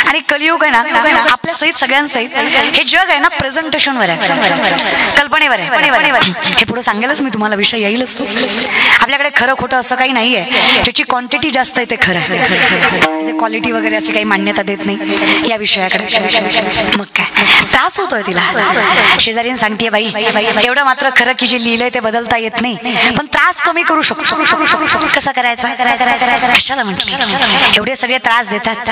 आणि कलियुग आहे ना आपल्या सहित सगळ्यांसहित हे जग आहे ना प्रेझेंटेशनवर आहे, कल्पनेवर आहे. हे पुढे सांगेलच मी तुम्हाला, विषय येईलच तो. आपल्याकडे खरं खोटं असं काही नाहीये, ज्याची क्वांटिटी जास्त आहे ते खरं, क्वालिटी वगैरे अशी काही मान्यता देत नाही या विषयाकडे. मग काय त्रास होतोय तिला, शेजारीने सांगतेय बाई एवढं मात्र खरं की जे लिहिलंय ते बदलता येत नाही, पण त्रास कमी करू शकतो. कसं करायचं, कशाला म्हटलं एवढे सगळे त्रास देतात,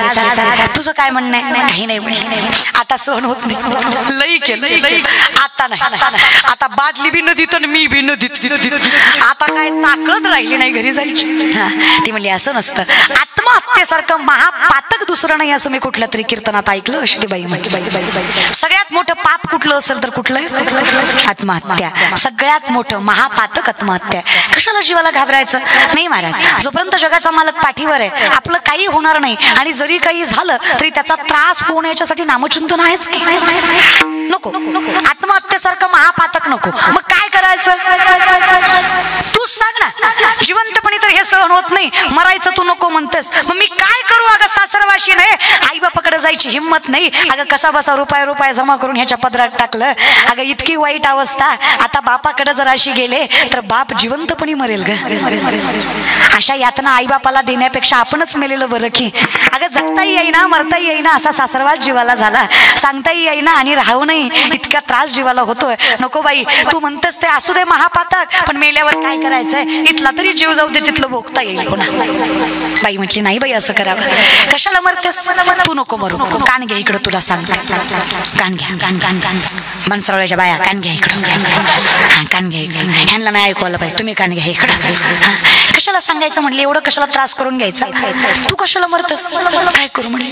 तुझं काय म्हणणं आहे? काही नाही म्हटलं, आता सहन होत नाही, लई केलं, आता नाही, आता बादली बी नदीत आणि मी बी नदीत, आता काय ताकद राहिली नाही घरी जायची. ती म्हणली असं नसतं, आत्महत्येसारखं महापातक दुसरं नाही असं मी कुठल्या तरी कीर्तनात ऐकलं. अशी ती बाई म्हटली सगळ्यात मोठं पाप कुठलं असेल तर कुठलं? आत्महत्या. सगळ्यात मोठं महापातक आत्महत्या. कशाला जीवाला घाबरायचं? नाही महाराज, जोपर्यंत जगाचा मालक पाठीवर आहे आपलं काही होणार नाही, आणि जरी काही झालं तरी त्याचा त्रास होण्याच्यासाठी नामचिंतन आहेच की नको. आत्महत्येसारखं महापातक नको. मग काय करायचं तू सांग ना. जिवंतपणी तर हे सहन होत नाही, मरायचं तू नको म्हणतेस, मग मी काय करू? अगं सासरवाशी नाही, आई बापाकडे जायची हिंमत नाही. अगं कसा बसा रुपये जमा करून ह्याच्या पदरात टाकलं. अगं इतकी वाईट अवस्था, आता बापाकडे जर अशी गेले तर बाप जिवंतपणी मरेल ग. अशा यातना आई बापाला देण्यापेक्षा आपणच मेलेलं बरं की. अगं जगताही येईना मरताही येईना असा सासरवास जीवाला झाला, सांगताही येईना आणि राहू नाही, इतका त्रास जीवाला होतोय. नको बाई, तू म्हणतेस ते असू दे महापातक, पण मेल्यावर काय करायचंय? इथला तरी जीव जाऊ दे, तिथलं भोगता येईल पुन्हा. बाई म्हटली नाही बाई असं करावं, कशाला मरतेस? तू नको मरू, कान घ्या इकडं, तुला सांग, कान घ्या. मनसरवळ्याच्या बाया कान घ्या इकडं, कान घ्या इकडं, ह्यांना नाही ऐकवलं पाहिजे, तुम्ही कान घ्या इकडं. कशाला सांगायचं म्हणले, एवढं कशाला त्रास करून घ्यायचा? तू कशाला मरतस? काय करू म्हणले,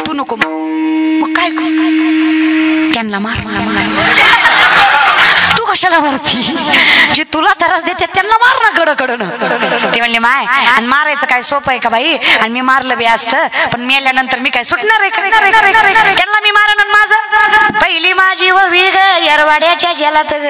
तू नको. मग काय करू? त्यांना मार. तू कशाला मारती? जे तुला त्रास देते त्यांना मार ना कडकडून. ते म्हणले माय, आणि मारायचं काय सोपं आहे का बाई? आणि मी मारलं बी असतं, पण मेल्यानंतर मी काय सुटणार आहे का? त्यांना मी मारन माझं. पहिली माझी ववी ग येरवाड्याच्या जेलात ग,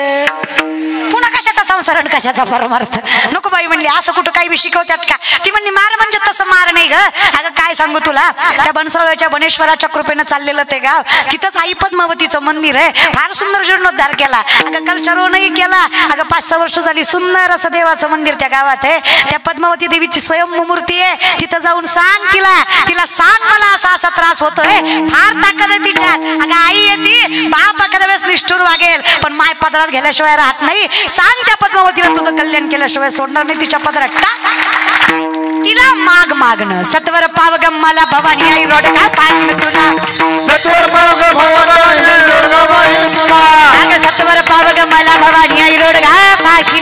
पुन्हा कशाचा संसार आणि कशाचा परमार्थ? नको बाई म्हणली, असं कुठं काही बी शिकवतात का? ती म्हणली मार म्हणजे तसं मार नाही ग. अगं काय सांगू तुला, त्या बनसरवळ्याच्या बनेश्वराच्या कृपेनं चाललेलं ते गाव, तिथंच आई पद्मावतीचं मंदिर आहे, फार सुंदर जीर्णोद्धार केला. अगं कल्चरोनही केला. अगं 5-6 वर्ष झाली, सुंदर असं देवाचं मंदिर त्या गावात आहे. त्या पद्मावती देवीची स्वयंमूर्ती आहे, तिथं जाऊन सांग तिला सांग मला असा असा त्रास होतोय, फार ताकद आहे तिच्यात. अगं आई येते, बाप एखाद्या वेळेस निष्ठूर वागेल, पण माय पदरात गेल्याशिवाय राहत नाही. सांग त्या पद्मावतीला तुझं कल्याण केल्याशिवाय सोडणार नाही, तिच्या पदरात टाक. तिला मागणं सत्वर पावगम मला भवानी आई रोड का पाहिन तुला, सत्वर पावगम सत्वर पावगम मला भवानी आई रोड का पाहिन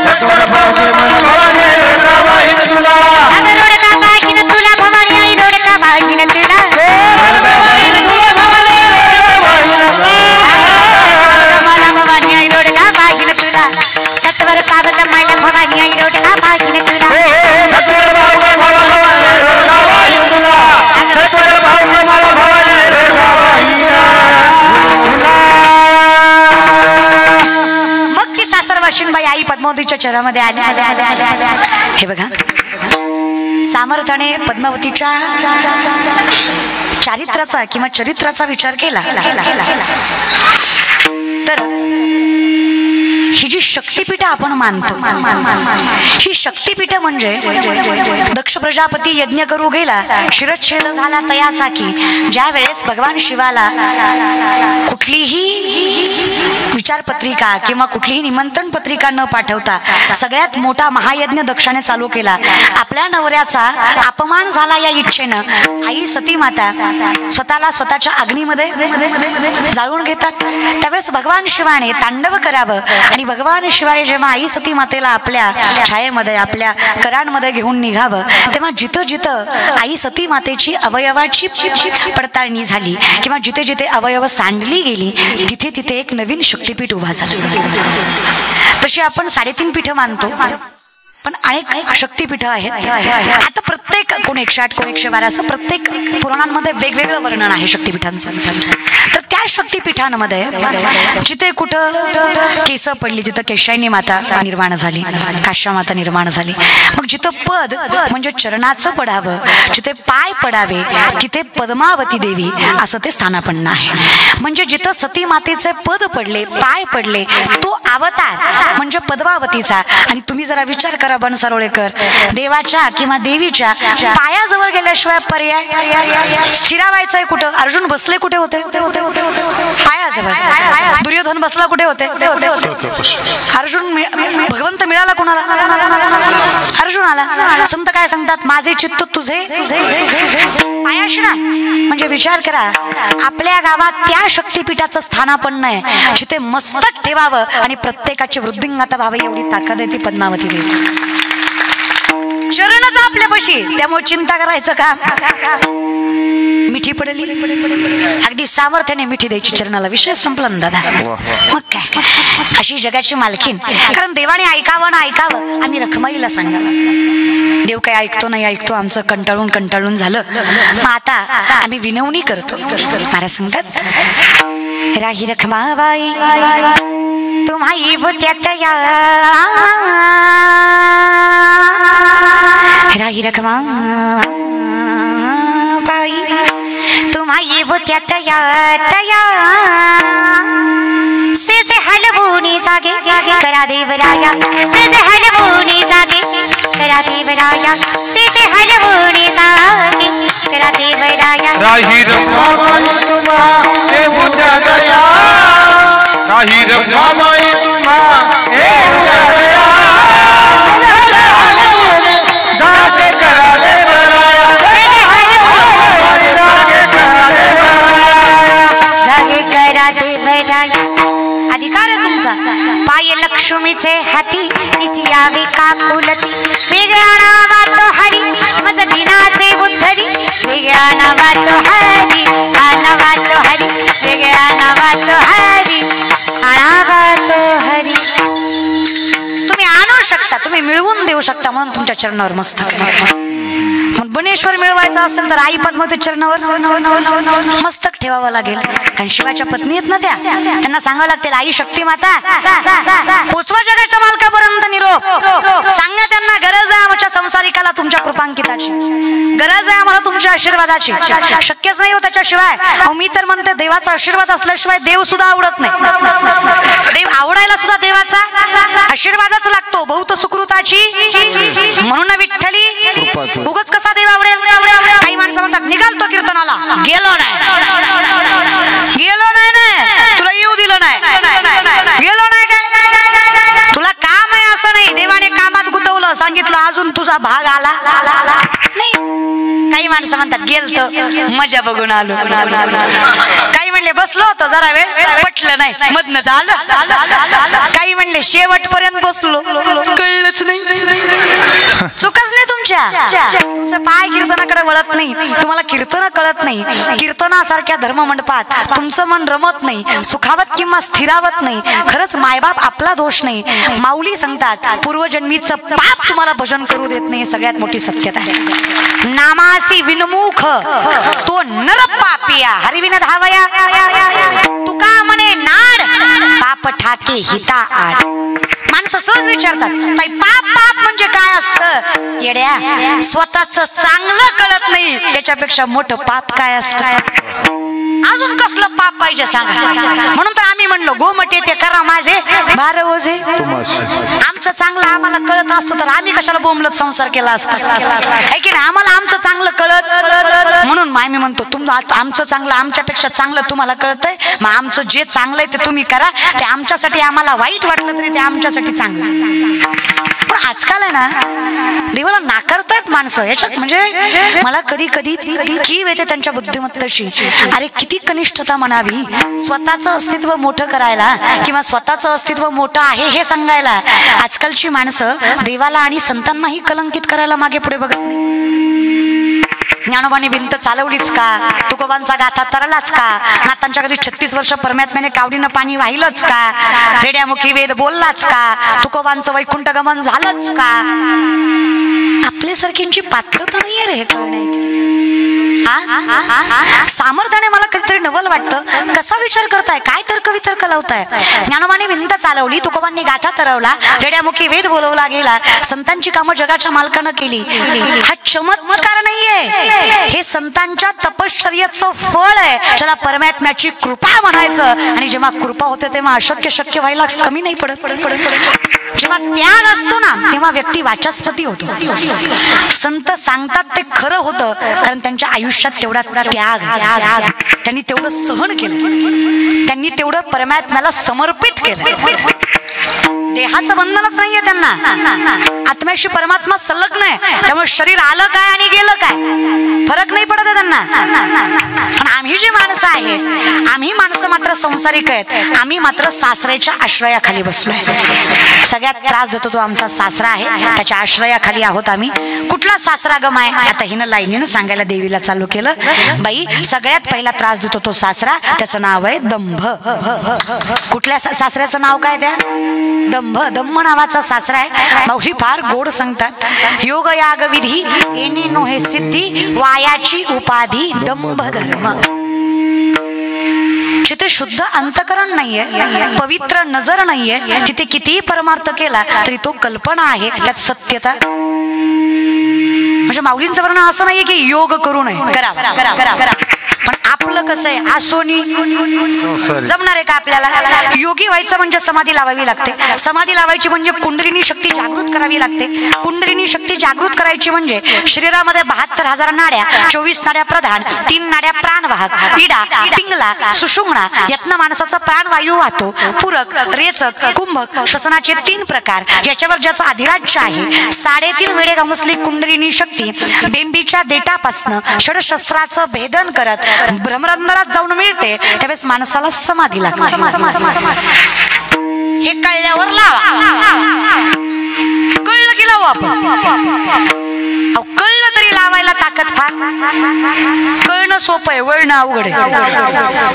सत्वर पावगम तुला, रोड का पाहिन तुला भवानी आई रोड का पाहिन तुला, भवानी आई रोड का पाहिन तुला, सत्वर पावगम मला भवानी आई रोड का पाहिन तुला, बाई आई पद्मावतीच्या चरणामध्ये आले. हे बघा, सामर्थ्याने पद्मावतीच्या चारित्र्याचा किंवा चरित्राचा विचार केला तर ही जी शक्तिपीठ आपण मानतो, ही शक्तिपीठ म्हणजे दक्ष प्रजापती यज्ञ करू गेला, शिरच्छेद झाला तयाचा की ज्या वेळेस भगवान शिवाला कुठलीही विचारपत्रिका किंवा कुठलीही निमंत्रण पत्रिका न पाठवता सगळ्यात मोठा महायज्ञ दक्षाने चालू केला. आपल्या नवऱ्याचा अपमान झाला या इच्छेनं आई सती माता स्वतःला स्वतःच्या अग्नीमध्ये जाळून घेतात. त्यावेळेस भगवान शिवाने तांडव करावं आणि भगवान शिवाने जेव्हा आई सती मातेला आपल्या छायेमध्ये आपल्या करांमध्ये घेऊन निघावं, तेव्हा जिथं जिथं आई सती मातेची अवयवाची पडताळणी झाली किंवा जिथे जिथे अवयव सांडली गेली तिथे तिथे एक नवीन शक्तिपीठ उभा झालं. तशी आपण 3.5 पीठ मानतो, पण अनेक शक्तिपीठ आहेत. आता प्रत्येक कोण 108 कोण 112 असं प्रत्येक पुराणांमध्ये वेगवेगळं वर्णन आहे शक्तिपीठांचं. तर त्या शक्तिपीठांमध्ये जिथे कुठं केस पडली पडली तिथं केशायनी माता निर्माण झाली, काश्या माता निर्माण झाली. मग जिथं पद म्हणजे चरणाचं पडावं, जिथे पाय पडावे तिथे पद्मावती देवी असं ते स्थानापन्न आहे. म्हणजे जिथं सती मातेचे पद पडले, पाय पडले, तो अवतार म्हणजे पद्मावतीचा. आणि तुम्ही जरा विचार करा बनसरोळेकर, देवाच्या किंवा देवीच्या पायाजवळ गेल्याशिवाय पर्याय स्थिरावायचंय कुठं? अर्जुन बसले कुठे होते? पायाजवळ. दुर्योधन बसला कुठे होते? अर्जुन भगवंत मिळाला कोणाला? अर्जुनाला. संत काय सांगतात? माझे चित्त तुझे पायाशी ना. म्हणजे विचार करा, आपल्या गावात त्या शक्तिपीठाचं स्थानापन्न आहे जिथे मस्तक ठेवावं आणि प्रत्येकाची वृद्धिंगत व्हावी एवढी ताकद आहे ती पद्मावती देवी. चरणच आपल्यापाशी, त्यामुळे चिंता करायचं का? मिठी पडली, अगदी सामर्थ्याने मिठी द्यायची चरणाला. विषय संपला ना दादा. मग काय, अशी जगाची मालकीन. कारण देवाने ऐकावं ना ऐकावं, आम्ही रखमाईला सांगावं. देव काय ऐकतो नाही ऐकतो, आमचं कंटाळून कंटाळून झालं. मग आता आम्ही विनवणी करतो. महाराज सांगतात, राही रखमाबाई तुम्हाई बुत्यात या, राही रखमाबाई तुम्हाई बुत्यात या तया, से हलवूनी जागे करा देवराया, से हलवूनी जागे करा देवराया, से हलवूनी जागे करा देवराया. राही रखमाबाई तुम्हाई बुत्यात या, राही रखमाबाई तुम्हाई बुत्यात या, जागे करा देवराया, जागे करा देवराया. अधिकार आहे तुमचा. पाय लक्ष्मीचे हाती तिसी यावे काकुलती, वेगळ्या नावात हरी मज दिनाचे उद्धरी, वेगळ्या नावात हरी नावात हरी, वेगळ्या नावात हरी नावात हरी. तुम्ही आणू शकता, तुम्ही मिळवून देऊ शकता, म्हणून तुमच्या चरणावर मस्तक. बनेश्वर मिळवायचा असेल तर आई पद्मावती चरणावर मस्तक ठेवावं लागेल. कारण शिवाच्या पत्नी आहेत ना त्या, त्यांना सांगावं लागतील, आई शक्ती माता पोचवा जगाच्या मालकापर्यंत निरोप. सांगा त्यांना, गरज आहे आमच्या संसारिकाला तुमच्या कृपांकिताची, गरज आहे आम्हाला तुमच्या आशीर्वादाची. शक्यच नाही हो त्याच्याशिवाय. मी तर म्हणते, देवाचा आशीर्वाद असल्याशिवाय देव सुद्धा आवडत नाही. देव आवडायला सुद्धा देवाचा आशीर्वादच लागतो. बहुत सुकृताची म्हणून विठ्ठली. उगाच कसा देव आवडेल? काही माणसं म्हणतात निघालतो कीर्तनाला, गेलो नाही, गेलो नाही ना, तुला येऊ दिलं नाही, गेलो नाही काय, तुला काम आहे असं नाही. देवाने कामात गुंतवलं, सांगितलं अजून तुझा भाग आला नाही. काही माणसं म्हणतात गेलतो मजा बघून आलो. काही म्हणले बसलो होतो जरा वेळ, पटलं नाही, मधनं झालं. काही म्हणले शेवटपर्यंत बसलो, कळलंच नाही. चुकच नाही तुमच्या. तुमचं पाय कीर्तनाकडे वळत नाही, तुम्हाला कीर्तन कळत नाही. कीर्तनासारख्या धर्म मंडपात तुमचं मन रमत नाही, सुखावत किंवा स्थिरावत नाही. खरंच मायबाप आपला दोष नाही. माऊली सांगतात, पूर्वजन्मीचं पाप तुम्हाला भजन करू देत नाही. सगळ्यात मोठी सत्यता आहे. नामासी विनमुख तो नर पापिया, हरिविन धावया. तुका म्हणे नाड पाप ठाके हिता आड. माणसं सहज विचारतात, ताई पाप पाप म्हणजे काय असतं? येड्या, स्वतःच चांगलं कळत नाही याच्यापेक्षा मोठं पाप काय असतं? अजून कसलं पाप पाहिजे सांगा? म्हणून तर आम्ही म्हणलो, गोमटे ते करा माझे 12 ओझे. आमचं चांगलं आम्हाला कळत असतं तर आम्ही कशाला बोंबलत संसार केला असता? आहे की नाही? आम्हाला आमचं चांगलं कळत, म्हणून आम्ही म्हणतो आमचं चांगलं आमच्यापेक्षा चांगलं तुम्हाला कळतंय, मग आमचं जे चांगलं आहे ते तुम्ही करा. ते आमच्यासाठी आम्हाला वाईट वाटलं तरी ते आमच्यासाठी चांगलं. पण आजकाल आहे ना, देवाला नाकारतायत माणसं. याच्यात म्हणजे मला कधी कधी कीव येते त्यांच्या बुद्धिमत्तेशी. अरे किती कनिष्ठता म्हणावी स्वतःचं अस्तित्व मोठं करायला, किंवा स्वतःचं अस्तित्व मोठं आहे हे सांगायला. आजकालची माणसं देवाला आणि संतांनाही कलंकित करायला मागे पुढे बघत नाही. ज्ञानोबाने भिंत चालवलीच का? तुकोबांचा गाथा तरलाच का? नातांच्या कधी 36 वर्ष परमात्म्याने कावडीनं पाणी वाहिलंच का? रेड्यामुखी वेद बोललाच का? तुकोबांचं वैकुंठ गमन झालंच का? आपल्यासारख्यांची पात्रता नाहीये रे कळण्याची. सामर्थ्याने मला कधीतरी काहीतरी नवल वाटतं. कसा विचार करताय, काय तर्क वितर्क लावताय? ज्ञानोबांनी विंत चालवली, तुकोबांनी गाथा तरवला, रेड्यामुखी वेद बोलवला गेला, संतांची कामं जगाच्या मालकानं केली. हा चमत्कार नाहीये, हे संतांच्या तपश्चर्येचं फळ आहे, ज्याला परमात्म्याची कृपा म्हणायचं. आणि जेव्हा कृपा होते तेव्हा अशक्य शक्य व्हायला कमी नाही पडत. जेव्हा त्याग असतो ना तेव्हा व्यक्ती वाचस्पती होतो. संत सांगतात ते खरं होतं, कारण त्यांच्या आयुष्यात तेवढा त्याग, त्यांनी तेवढं सहन केलं, त्यांनी तेवढं परमात्म्याला समर्पित केलं. देहाचं बंधनच नाहीये त्यांना, आत्म्याशी परमात्मा संलग्न आहे. त्यामुळे शरीर आलं काय आणि गेलं काय फरक नाही पडत आहे त्यांना. पण आम्ही जी माणसं आहेत, आम्ही माणसं मात्र संसारिक आहेत, आम्ही मात्र सासऱ्याच्या आश्रयाखाली बसलोय. सगळ्यात त्रास देतो तो आमचा सासरा आहे, त्याच्या आश्रयाखाली आहोत आम्ही. कुठला सासरा गम आहे? आता हिनं लाईनीनं सांगायला देवीला चालू केलं. बाई, सगळ्यात पहिला त्रास देतो तो सासरा, त्याचं नाव आहे दंभ. कुठल्या सासऱ्याचं नाव काय? त्या दंभ. दंभ नावाचा सासरा आहे. माऊली फार गोड सांगतात, योग याग विधी येणे नोहे सिद्धी, वायाची उपाधी दंभ धर्म. जिथे शुद्ध अंतकरण नाहीये, पवित्र नजर नाहीये, तिथे कितीही परमार्थ केला तरी तो कल्पना आहे, त्यात सत्यता. म्हणजे माऊलींचं वर्णन असं नाहीये की योग करू नये, करा. पण आपलं कसं आहे, आसोनी जमणार आहे का आपल्याला? योगी व्हायचं म्हणजे समाधी लावावी लागते. समाधी लावायची म्हणजे कुंडलिनी शक्ती जागृत करावी लागते. कुंडलिनी शक्ती जागृत करायची म्हणजे शरीरामध्ये 72,000 नाड्या, 24 नाड्या प्रधान, 3 नाड्या प्राणवाहक, इडा, पिंगला, सुषुम्ना, यातनं माणसाचा प्राणवायू वाहतो. पूरक, रेचक, कुंभक, श्वसनाचे 3 प्रकार, याच्यावर ज्याचं अधिराज्य आहे. 3.5 वेळे गमसली कुंडलिनी शक्ती बेंबीच्या देटापासनं षडशस्त्राचं भेदन करत ब्रह्मरंध्रात जाऊन मिळते. त्यावेळेस माणसाला समाधी लागते. हे कळल्यावर लावा, कळलं की लावू आपण. कळलं तरी लावायला ताकद फार. कळणं सोपं आहे, वळणं अवघड आहे.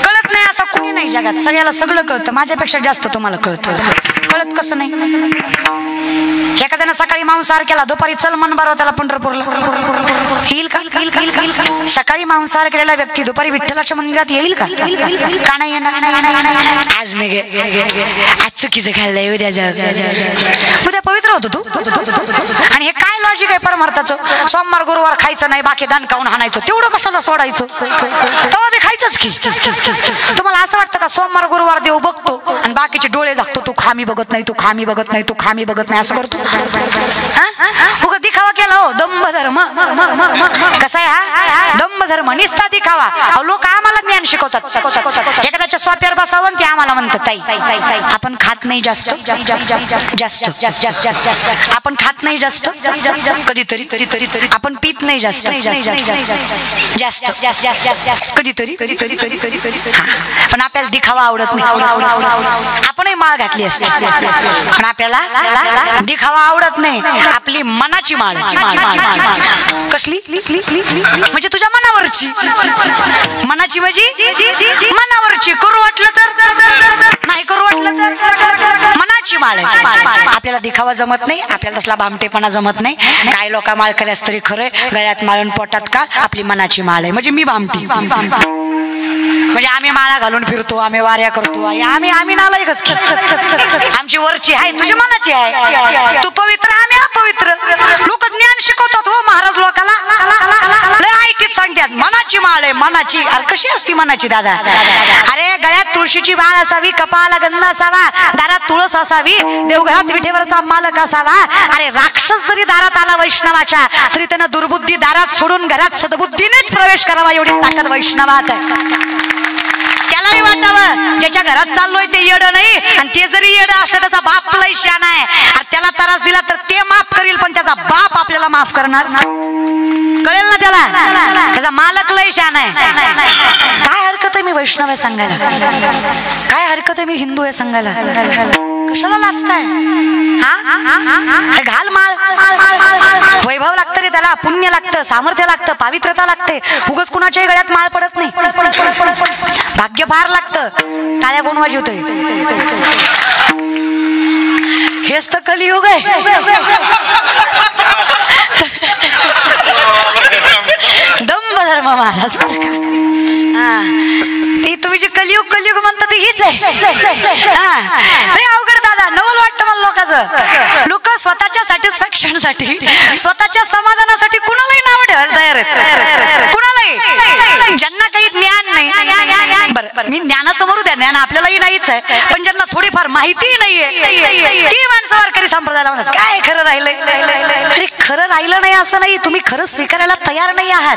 कळत नाही असं कुणी नाही जगात, सगळ्याला सगळं कळतं. माझ्यापेक्षा जास्त तुम्हाला कळतं. कळत कसं नाही? एखाद्यानं सकाळी मांसाहार केला, दुपारी चल मन बारा त्याला पंढरपूरला येईल का? सकाळी मांसाहार केलेला व्यक्ती दुपारी विठ्ठलाच्या मंदिरात येईल का? का नाही येणार? आज नाही, आज चुकीचं खाल्लंय, उद्या पवित्र होतो तू. आणि हे काय लॉजिक आहे परमार्थाचं? सोमवार गुरुवार खायचं नाही, बाकी दान खाऊन हाणायचं, तेवढं कशाला सोडायचं? तेव्हा बी खायचंच की. तुम्हाला असं वाटतं का सोमवार गुरुवार देव बघतो आणि बाकीचे डोळे झाकतो, तू खामी बघत नाही, तू खामी बघत नाही, तू खामी बघत नाही, असं करतो? फुगत दिखावा केला हो, दंभ धर्म. कसा आहे हा दंभ धर्म? निस्ता दिखावा. लोक आम्हाला ज्ञान शिकवतात. एखाद्याच्या स्वाप्यावर बसावं ते आम्हाला म्हणतात ताई आपण खात नाही जास्त, आपण खात नाही जास्त, कधीतरी आपण पित नाही जास्त, कधीतरी. पण आपल्याला दिखावा आवडत नाही. आपणही माळ घातली असते पण आपल्याला दिखावा आवडत नाही. आपली मनाची माळ. कसली? म्हणजे तुझ्या मनावरची. मनाची म्हणजे मनावरची. करू वाटलं तर, नाही करू वाटलं तर मनाची माळ आहे. आपल्याला दिखावा जमत नाही, आपल्याला तसला भामटेपणा जमत नाही. काय लोक माळ केल्यास तरी खरंय, गळ्यात माळून पोटात का? आपली मनाची माळ आहे. म्हणजे मी भामटी. म्हणजे आम्ही माळा घालून फिरतो, आम्ही वाऱ्या करतो, आम्ही नालायकच की. आमची वरची आहे, तुझी मनाची आहे. तू पवित्र, आम्ही अपवित्र. लोक ज्ञान शिकवतात हो महाराज लोकाला, लय ऐकत सांगतात मनाची माळ आहे, मनाची. अरे कशी असती मनाची दादा? अरे गळ्यात तुळशीची माळ असावी, कपाळाला गंध असावा, दारात तुळस असावी, देवघरात विठेवरचा मालक असावा. अरे राक्षस जरी दारात आला वैष्णवाच्या तरी त्यानं दुर्बुद्धी दारात सोडून घरात सद्बुद्धीनेच प्रवेश करावा, एवढी ताकद वैष्णवात आहे. त्यालाही वाटावं ज्याच्या घरात चाललोय ते येड नाही, आणि ते जरी येड असलं त्याचा बाप लय शहाणा आहे. आणि त्याला त्रास दिला तर ते माफ करील, पण त्याचा बाप आपल्याला माफ करणार कळेल ना त्याला? त्याचा मालक लय शहाणा आहे. काय हरकत आहे मी वैष्णव आहे सांगायला? काय हरकत आहे मी हिंदू आहे सांगायला? कशाला लाजताय? घाल माळ. वैभव लागतं रे त्याला, पुण्य लागतं, सामर्थ्य लागतं, पावित्रता लागते. उगाच कुणाच्याही गळ्यात माळ पडत नाही. भाग्य फार लागतं. टाळ्या कोण वाजवतोय? हेच तर कलियुग आहे. दंभ धर्म महाराज. तुम्ही जे कलियुग म्हणता ती हीच आहे. लय अवघड दादा, नवल वाटतं मला लोकांचं. लोक स्वतःच्या सॅटिस्फॅक्शन साठी, स्वतःच्या समाधानासाठी कुणालाही नाव ठेवायला तयार आहेत. कुणालाही, ज्यांना काही ज्ञान नाही. बरं, मी ज्ञानाचं मरू द्या, ज्ञान आपल्यालाही नाहीच आहे, पण ज्यांना थोडीफार माहिती नाहीये ती माणसं वारकरी संप्रदायाला म्हणतात काय खरं राहिलंय. अरे खरं राहिलं नाही असं नाही, तुम्ही खरं स्वीकारायला तयार नाही आहात.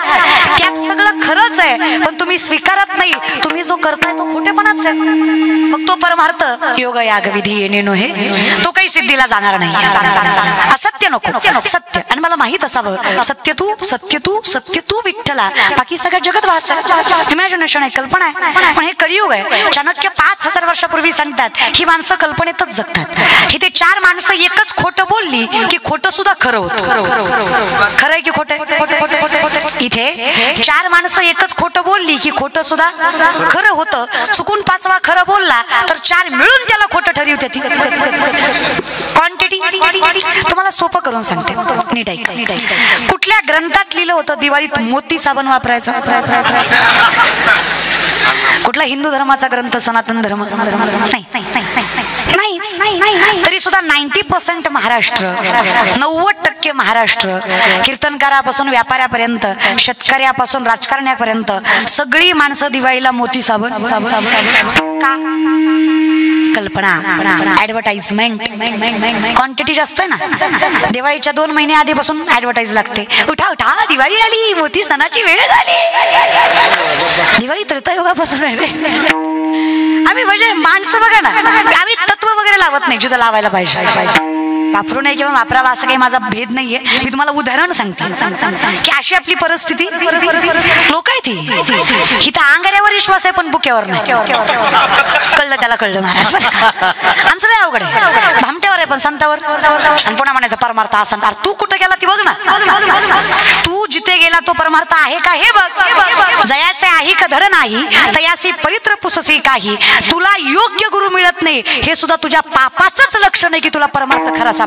त्यात सगळं खरंच आहे, पण तुम्ही स्वीकारत नाही. तुम्ही जो करताय तो खोटेपणाच आहे. मग तो परमार्थ योग याग विधी येणे नोहे, तो काही सिद्धीला जाणार नाही. असत्य नको, सत्य. आणि मला माहित असावं, सत्य तू सत्य तू सत्य तू विठ्ठला, बाकी सगळं जगत वाचा. इमॅजिनेशन आहे, कल्पना आहे. पण हे कलियुग आहे. चाणक्य 5000 वर्षापूर्वी सांगतात ही माणसं कल्पनेतच जगतात. ही ते 4 माणसं एकच खोटं बोलली की खोटं सुद्धा खरं होतं. खरं आहे की खोटं? इथे 4 माणसं एकच खोटं बोलली की खोटं सुद्धा खरं होतं. चुकून 5वा खरं बोलला तर 4 मिळून त्याला खोटं ठरवते. क्वांटिटी तुम्हाला सोपं करून सांगते, नीट ऐक. कुठल्या ग्रंथात लिहिलं होतं दिवाळीत मोती साबण वापरायचा? कुठला हिंदू धर्माचा ग्रंथ? सनातन धर्म? नाही. तरी सुद्धा 90% महाराष्ट्र, 90% महाराष्ट्र, कीर्तनकारापासून व्यापाऱ्यापर्यंत, शेतकऱ्यापासून राजकारण्यापर्यंत सगळी माणसं दिवाळीला मोती साबण का? कल्पना, ऍडव्हर्टाइजमेंट. क्वांटिटी जास्त आहे ना. दिवाळीच्या 2 महिने आधीपासून ऍडव्हर्टाइज लागते. उठा उठा, दिवाळी आली, मोती सणाची वेळ झाली. दिवाळी त्रेतायुगापासून आहे रे. आम्ही म्हणजे माणसं बघा ना, आम्ही तत्व वगैरे लावत नाही जिथं लावायला पाहिजे. वापरू नाही किंवा वापरावा असं काही माझा भेद नाहीये. मी तुम्हाला उदाहरण सांगते की अशी आपली परिस्थिती. लोक आहे ती तर अंगाऱ्यावर विश्वास आहे पण बुक्यावर नाही. कळलं त्याला, कळलं महाराज. आमचं लय अवघड आहे. भामट्यावर आहे पण संतावर. आणि पुन्हा म्हणायचं परमार्थ असं. तू कुठं गेला ती बघ ना. तू जिथे गेला तो परमार्थ आहे का हे बघ. जयाचे आहे का धड नाही, तयासी परित्र पुससी काही. तुला योग्य गुरु मिळत नाही हे सुद्धा तुझ्या पापाचंच लक्षण आहे की तुला परमार्थ खरा सापडत.